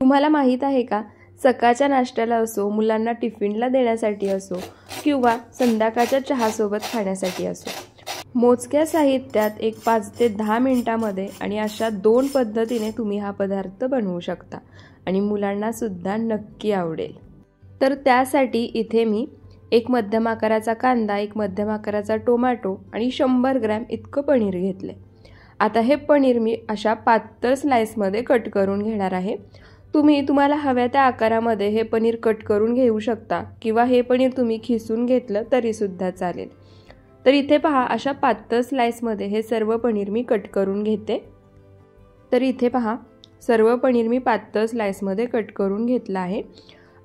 तुम्हाला माहीत आहे का, सकाळच्या नाश्त्याला असो, मुलांना टिफिनला देण्यासाठी असो किंवा संध्याकाळच्या चहासोबत खाण्यासाठी असो, मोजक्या साहित्यात एक 5 ते 10 मिनिटांमध्ये आणि अशा 2 पद्धतीने तुम्ही हा पदार्थ बनवू शकता आणि मुलांना सुद्धा नक्की आवडेल। तर त्यासाठी इथे मी एक मध्यम आकाराचा कांदा, एक मध्यम आकाराचा टोमॅटो आणि 100 ग्रॅम इतकं पनीर घेतले। आता हे पनीर मी अशा पातळ स्लाइसमध्ये कट करून घेणार आहे। तुम्हाला हव्या त्या आकारामध्ये हे पनीर कट करून घेऊ शकता किंवा हे पनीर तुम्ही खिसून घेतलं तरी सुद्धा चालेल। तर इथे पहा, अशा पातळ स्लाइसमध्ये हे सर्व पनीर मी कट करून घेते। तर इथे पहा, सर्व पनीर मी पातळ स्लाइसमध्ये कट करून घेतलं आहे।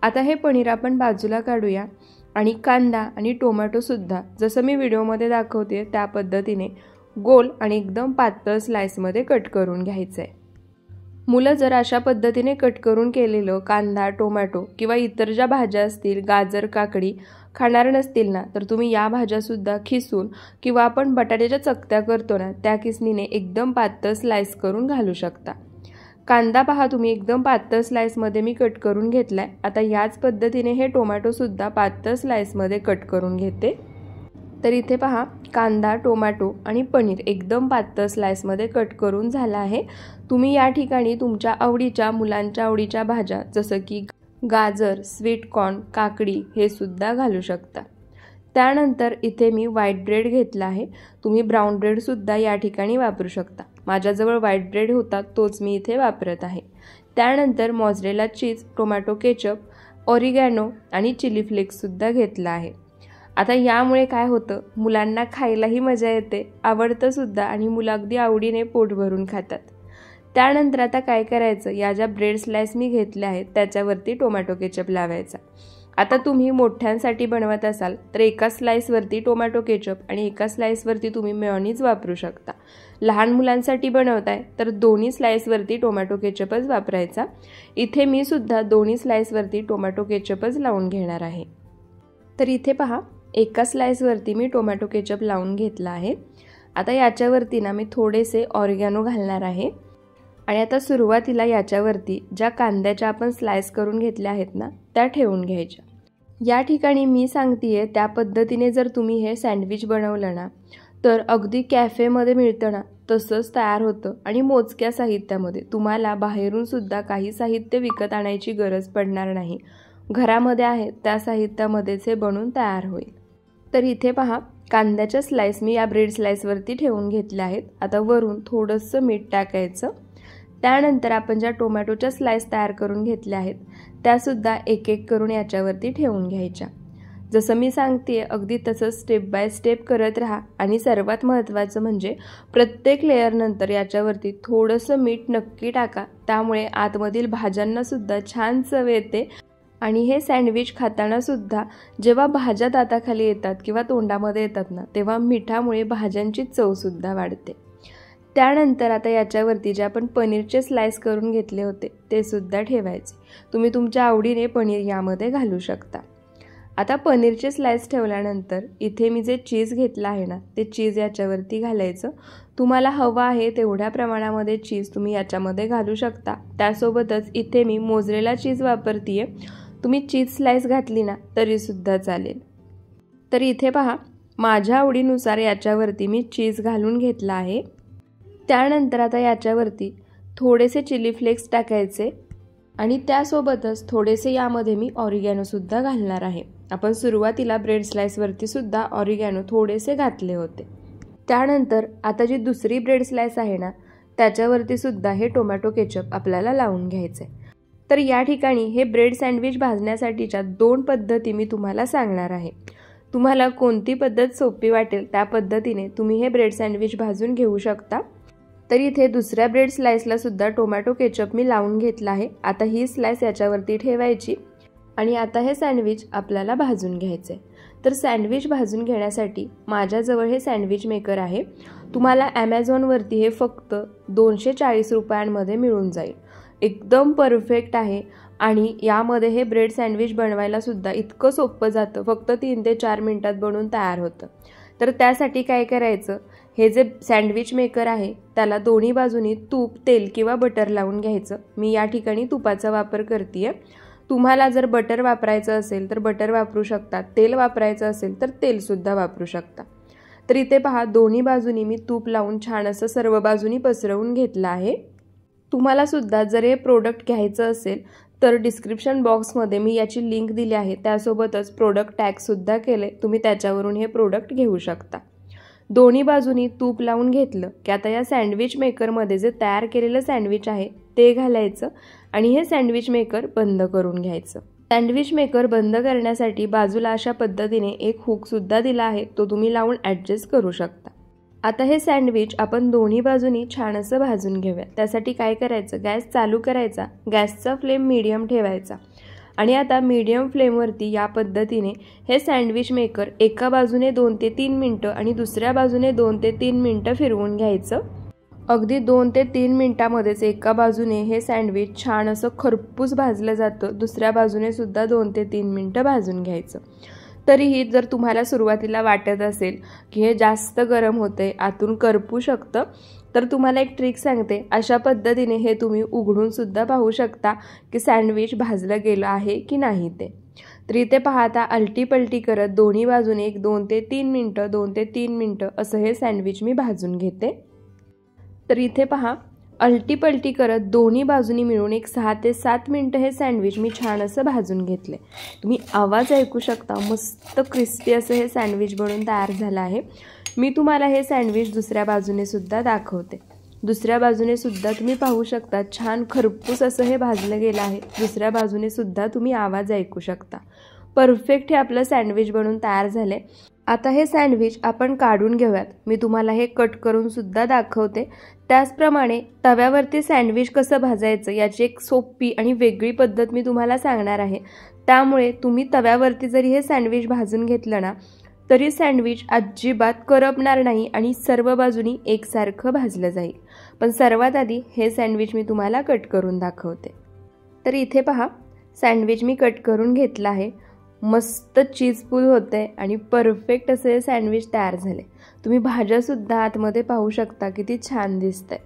आता हे पनीर आपण बाजूला काढूया आणि कांदा आणि टोमॅटो सुद्धा जसं मी व्हिडिओमध्ये दाखवते त्या पद्धतीने गोल आणि एकदम पातळ स्लाइसमध्ये कट करून घ्यायचं आहे। मुलं जर अशा पद्धतीने कट करून केलेलं कांदा, टोमॅटो किंवा इतर ज्या भाज्या असतील, गाजर, काकडी खाणार नसतील ना, तर तुम्ही या भाज्या सुद्धा खिसून किंवा आपण बटाट्याच्या चकत्या करतो ना, त्या किसणीने एकदम पातळ स्लाइस करून घालू शकता। कांदा पहा, तुम्ही एकदम पातळ स्लाइसमध्ये मी कट करून घेतलाय। आता याच पद्धतीने हे टोमॅटो सुद्धा पातळ स्लाइसमध्ये कट करून घेते। तर इथे पहा, कांदा, टोमॅटो आणि पनीर एकदम पातळ स्लाइसमध्ये कट करून झाला आहे। तुम्ही या ठिकाणी तुमच्या आवडीच्या, मुलांच्या आवडीच्या भाज्या जसं की गाजर, स्वीट कॉर्न, काकडी हे सुद्धा घालू शकता। त्यानंतर इथे मी व्हाईट ब्रेड घेतला आहे। तुम्ही ब्राउन ब्रेड सुद्धा या ठिकाणी वापरू शकता। माझ्याजवळ व्हाईट ब्रेड होता, तोच मी इथे वापरत आहे। त्यानंतर मोझरेला चीज, टोमॅटो केचप, ऑरिगॅनो आणि चिली फ्लेक्स सुद्धा घेतला आहे। आता यामुळे काय होतं, मुलांना खायलाही मजा येते, आवडतं सुद्धा आणि मुलं अगदी आवडीने पोट भरून खातात। त्यानंतर आता काय करायचं, या ज्या ब्रेड स्लाइस मी घेतल्या आहेत त्याच्यावरती टोमॅटो केचप लावायचा। आता तुम्ही मोठ्यांसाठी बनवत असाल तर एका स्लाइसवरती टोमॅटो केचप आणि एका स्लाइसवरती तुम्ही मेयोनीज वापरू शकता। लहान मुलांसाठी बनवताय तर दोन्ही स्लाइसवरती टोमॅटो केचपच वापरायचा। इथे मी सुद्धा दोन्ही स्लाइसवरती टोमॅटो केचपच लावून घेणार आहे। तर इथे पहा, एका स्लाइसवरती मी टोमॅटो केचप लावून घेतला आहे। आता याच्यावरती ना मी थोडेसे ऑरिगॅनो घालणार आहे आणि आता सुरुवातीला याच्यावरती ज्या कांद्याच्या आपण स्लाइस करून घेतल्या आहेत ना, त्या ठेवून घ्यायच्या। या ठिकाणी मी सांगतेय त्या पद्धतीने जर तुम्ही हे सँडविच बनवलं ना, तर अगदी कॅफेमध्ये मिळतं ना तसंच तयार होतं आणि मोजक्या साहित्यामध्ये तुम्हाला बाहेरून सुद्धा काही साहित्य विकत आणायची गरज पडणार नाही। घरामध्ये आहे त्या साहित्यामध्येच हे बनून तयार होईल। तर इथे पहा, कांद्याच्या स्लाइस मी या ब्रेड स्लाइसवरती ठेवून घेतल्या आहेत। आता वरून थोडंसं मीठ टाकायचं। त्यानंतर आपण ज्या टोमॅटोच्या स्लाइस तयार करून घेतल्या आहेत त्यासुद्धा एक एक करून याच्यावरती ठेवून घ्यायच्या। जसं मी सांगते अगदी तसंच स्टेप बाय स्टेप करत राहा आणि सर्वात महत्त्वाचं म्हणजे प्रत्येक लेयरनंतर याच्यावरती थोडंसं मीठ नक्की टाका, त्यामुळे आतमधील भाज्यांना सुद्धा छान चव येते आणि हे सँडविच खाताना सुद्धा जेव्हा भाज्या दाताखाली येतात किंवा तोंडामध्ये येतात ना, तेव्हा मिठामुळे भाज्यांची चव सुद्धा वाढते। त्यानंतर आता याच्यावरती जे आपण पनीरचे स्लाइस करून घेतले होते ते सुद्धा ठेवायचे। तुम्ही तुमच्या आवडीने पनीर यामध्ये घालू शकता। आता पनीरचे स्लाइस ठेवल्यानंतर इथे मी जे चीज घेतलं आहे ना, ते चीज याच्यावरती घालायचं। तुम्हाला हवं आहे तेवढ्या प्रमाणामध्ये चीज तुम्ही याच्यामध्ये घालू शकता। त्यासोबतच इथे मी मोझरेला चीज वापरतीये, तुम्ही चीज स्लाइस घातली ना तरी सुद्धा चालेल। तर इथे पहा, माझ्या आवडीनुसार याच्यावरती मी चीज घालून घेतला आहे। त्यानंतर आता याच्यावरती थोडेसे चिली फ्लेक्स टाकायचे आणि त्यासोबतच थोडेसे यामध्ये मी ऑरिगॅनो सुद्धा घालणार आहे। आपण सुरुवातीला ब्रेड स्लाइसवरती सुद्धा ऑरिगॅनो थोडेसे घातले होते। त्यानंतर आता जी दुसरी ब्रेड स्लाइस आहे ना, त्याच्यावरती सुद्धा हे टोमॅटो केचप आपल्याला लावून घ्यायचे। तर या ठिकाणी हे ब्रेड सँडविच भाजण्यासाठीच्या 2 पद्धती मी तुम्हाला सांगणार आहे। तुम्हाला कोणती पद्धत सोपी वाटेल त्या पद्धतीने तुम्ही हे ब्रेड सँडविच भाजून घेऊ शकता। तर इथे दुसऱ्या ब्रेड स्लाइसला सुद्धा टोमॅटो केचप मी लावून घेतला आहे। आता ही स्लाइस याच्यावरती ठेवायची आणि आता हे सँडविच आपल्याला भाजून घ्यायचे। तर सँडविच भाजून घेण्यासाठी माझ्याजवळ हे सँडविच मेकर आहे। तुम्हाला Amazonवरती हे फक्त 240 रुपयांमध्ये मिळून जाईल। एकदम परफेक्ट आहे आणि यामध्ये हे ब्रेड सँडविच बनवायला सुद्धा इतकं सोपं जातं, फक्त 3 ते 4 मिनिटात बनवून तयार होतं। तर त्यासाठी काय करायचं, हे जे सँडविच मेकर आहे त्याला दोन्ही बाजूनी तूप, तेल किंवा बटर लावून घ्यायचं। मी या ठिकाणी तुपाचा वापर करते। तुम्हाला जर बटर वापरायचं असेल तर बटर वापरू शकता, तेल वापरायचं असेल तर तेलसुद्धा वापरू शकता। तर इथे पहा, दोन्ही बाजूनी मी तूप लावून छान असं सर्व बाजूनी पसरवून घेतलं आहे। तुम्हाला सुद्धा जर हे प्रोडक्ट घ्यायचं असेल तर डिस्क्रिप्शन बॉक्समध्ये मी याची लिंक दिली आहे, त्यासोबतच प्रोडक्ट टॅगसुद्धा केले, तुम्ही त्याच्यावरून हे प्रोडक्ट घेऊ शकता। दोन्ही बाजूनी तूप लावून घेतलं की आता या सँडविच मेकरमध्ये जे तयार केलेलं सँडविच आहे ते घालायचं आणि हे सँडविच मेकर बंद करून घ्यायचं। सँडविच मेकर बंद करण्यासाठी बाजूला अशा पद्धतीने एक हुकसुद्धा दिला आहे, तो तुम्ही लावून ॲडजस्ट करू शकता। आता हे सँडविच आपण दोन्ही बाजूनी छान असं भाजून घेऊया। त्यासाठी काय करायचं, गॅस चालू करायचा, गॅसचा फ्लेम मीडियम ठेवायचा आणि आता मीडियम फ्लेमवरती या पद्धतीने हे सँडविच मेकर एका बाजूने 2 ते 3 मिनटं आणि दुसऱ्या बाजूने 2 ते 3 मिनटं फिरवून घ्यायचं। अगदी 2 ते 3 मिनटामध्येच एका बाजूने हे सँडविच छान असं खरपूस भाजलं जातं, दुसऱ्या बाजूने सुद्धा 2 ते 3 मिनटं भाजून घ्यायचं। तरीही जर तुम्हाला सुरुवातीला वाटत असेल की हे जास्त गरम होते, आतून करपू शकतं, तर तुम्हाला एक ट्रिक सांगते, अशा पद्धतीने हे तुम्ही उघडून सुद्धा पाहू शकता की सँडविच भाजलं गेलं आहे की नाही ते। तर इथे पहा, आता अलटी पलटी करत दोन्ही बाजूने 2 ते 3 मिनटं 2 ते 3 मिनटं असं हे सँडविच मी भाजून घेते। तर इथे पहा, अलटी पलटी करत दोन्ही बाजूनी मिळून 6 ते 7 मिनटं हे सँडविच मी छान असं भाजून घेतले। तुम्ही आवाज ऐकू शकता, मस्त क्रिस्पी असं हे सँडविच बनून तयार झालं आहे। मी तुम्हाला हे सँडविच दुसऱ्या बाजूने सुद्धा दाखवते। दुसऱ्या बाजूने सुद्धा तुम्ही पाहू शकता, छान खरपूस असं हे भाजलं गेलं आहे। दुसऱ्या बाजूने सुद्धा तुम्ही आवाज ऐकू शकता। परफेक्ट हे आपलं सँडविच बनून तयार झाले। आता हे सँडविच आपण काढून घेऊयात। मी तुम्हाला हे कट करून सुद्धा दाखवते। त्याचप्रमाणे तव्यावरती सँडविच कसं भाजायचं याची एक सोपी आणि वेगळी पद्धत मी तुम्हाला सांगणार आहे। त्यामुळे तुम्ही तव्यावरती जरी हे सँडविच भाजून घेतलं ना तरी सँडविच अजिबात करपणार नाही आणि सर्व बाजूनी एकसारखं भाजलं जाईल। पण सर्वात आधी हे सँडविच मी तुम्हाला कट करून दाखवते। तर इथे पहा, सँडविच मी कट करून घेतलं आहे। मस्त चीजफुल होते आणि परफेक्ट असे सँडविच तयार झाले। तुम्ही भाज्यासुद्धा आतमध्ये पाहू शकता किती छान दिसतंय।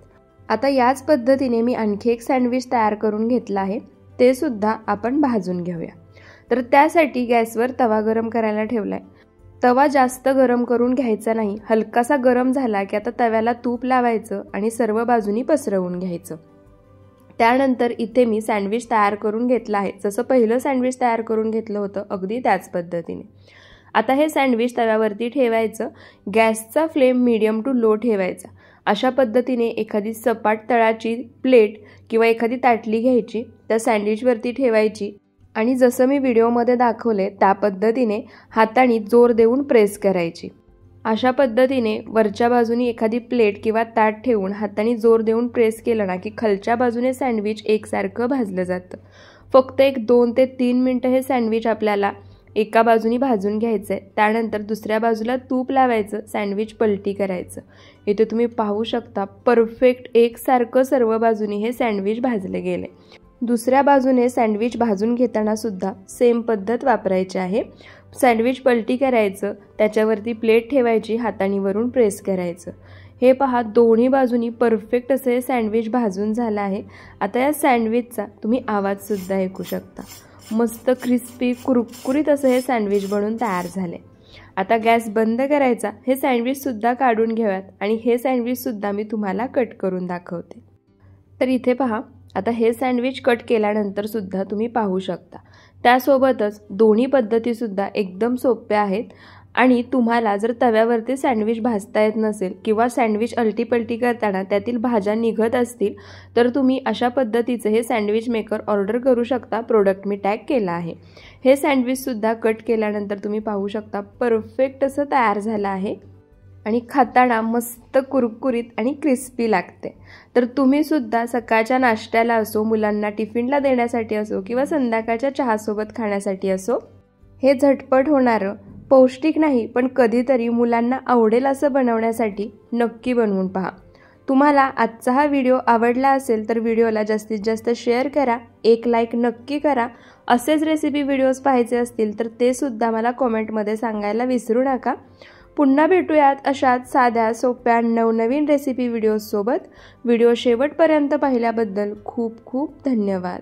आता याच पद्धतीने मी आणखी एक सँडविच तयार करून घेतला आहे, ते सुद्धा आपण भाजून घेऊया। तर त्यासाठी गॅसवर तवा गरम करायला ठेवलाय। तवा जास्त गरम करून घ्यायचा नाही, हलकासा गरम झाला की आता तव्याला तूप लावायचं आणि सर्व बाजूनी पसरवून घ्यायचं। त्यानंतर इथे मी सँडविच तयार करून घेतलं आहे, जसं पहिलं सँडविच तयार करून घेतलं होतं अगदी त्याच पद्धतीने। आता हे सँडविच तव्यावरती ठेवायचं, गॅसचा फ्लेम मीडियम टू लो ठेवायचा। अशा पद्धतीने एखादी सपाट तळाची प्लेट किंवा एखादी ताटली घ्यायची, त्या सँडविचवरती ठेवायची आणि जसं मी व्हिडिओमध्ये दाखवले त्या पद्धतीने हाताने जोर देऊन प्रेस करायची। अशा पद्धतीने वरच्या बाजूनी एखादी प्लेट किंवा ताट ठेवून हाताने जोर देऊन प्रेस केलं ना की खालच्या बाजूने सँडविच एकसारखं भाजलं जातं। फक्त 2 ते 3 मिनटं हे सँडविच आपल्याला एका बाजूनी भाजून घ्यायचं आहे। त्यानंतर दुसऱ्या बाजूला तूप लावायचं, सँडविच पलटी करायचं। इथे तुम्ही पाहू शकता, परफेक्ट एकसारखं सर्व बाजूनी हे सँडविच भाजले गेले। दुसऱ्या बाजूने सँडविच भाजून घेताना सुद्धा सेम पद्धत वापरायची आहे। सँडविच पलटी करायचं, त्याच्यावरती प्लेट ठेवायची, हाताने वरून प्रेस करायचं। हे पहा, दोन्ही बाजूनी परफेक्ट असे सँडविच भाजून झालं आहे। आता या सँडविचचा तुम्ही आवाजसुद्धा ऐकू शकता। मस्त क्रिस्पी कुरकुरीत असं हे सँडविच बनून तयार झाले। आता गॅस बंद करायचा, हे सँडविचसुद्धा काढून घेऊयात आणि हे सँडविचसुद्धा मी तुम्हाला कट करून दाखवते। तर इथे पहा, आता हे सँडविच कट केल्यानंतर सुद्धा तुम्ही पाहू शकता। त्यासोबतच दोन्ही पद्धतीसुद्धा एकदम सोप्या आहेत आणि तुम्हाला जर तव्यावरती सँडविच भाजता येत नसेल किंवा सँडविच अलटीपलटी करताना त्यातील भाज्या निघत असतील तर तुम्ही अशा पद्धतीचे हे सँडविच मेकर ऑर्डर करू शकता। प्रोडक्ट मी टॅग केला आहे। हे सँडविचसुद्धा कट केल्यानंतर तुम्ही पाहू शकता, परफेक्ट असं तयार झालं आहे आणि खाताना मस्त कुरकुरीत आणि क्रिस्पी लागते। तर तुम्ही सुद्धा सकाळच्या नाश्त्याला असो, मुलांना टिफिनला देण्यासाठी असो किंवा संध्याकाळच्या चहासोबत खाण्यासाठी असो, हे झटपट होणारं, पौष्टिक नाही पण कधीतरी मुलांना आवडेल असं बनवण्यासाठी नक्की बनवून पहा। तुम्हाला आजचा हा व्हिडिओ आवडला असेल तर व्हिडिओला जास्तीत जास्त शेअर करा, एक लाईक नक्की करा। असेच रेसिपी व्हिडिओज पाहायचे असतील तर ते सुद्धा मला कमेंटमध्ये सांगायला विसरू नका। पुन्हा भेटूयात अशाच साध्या सोप्या नवनवीन रेसिपी व्हिडिओसोबत। व्हिडिओ शेवटपर्यंत पाहिल्याबद्दल खूप खूप धन्यवाद।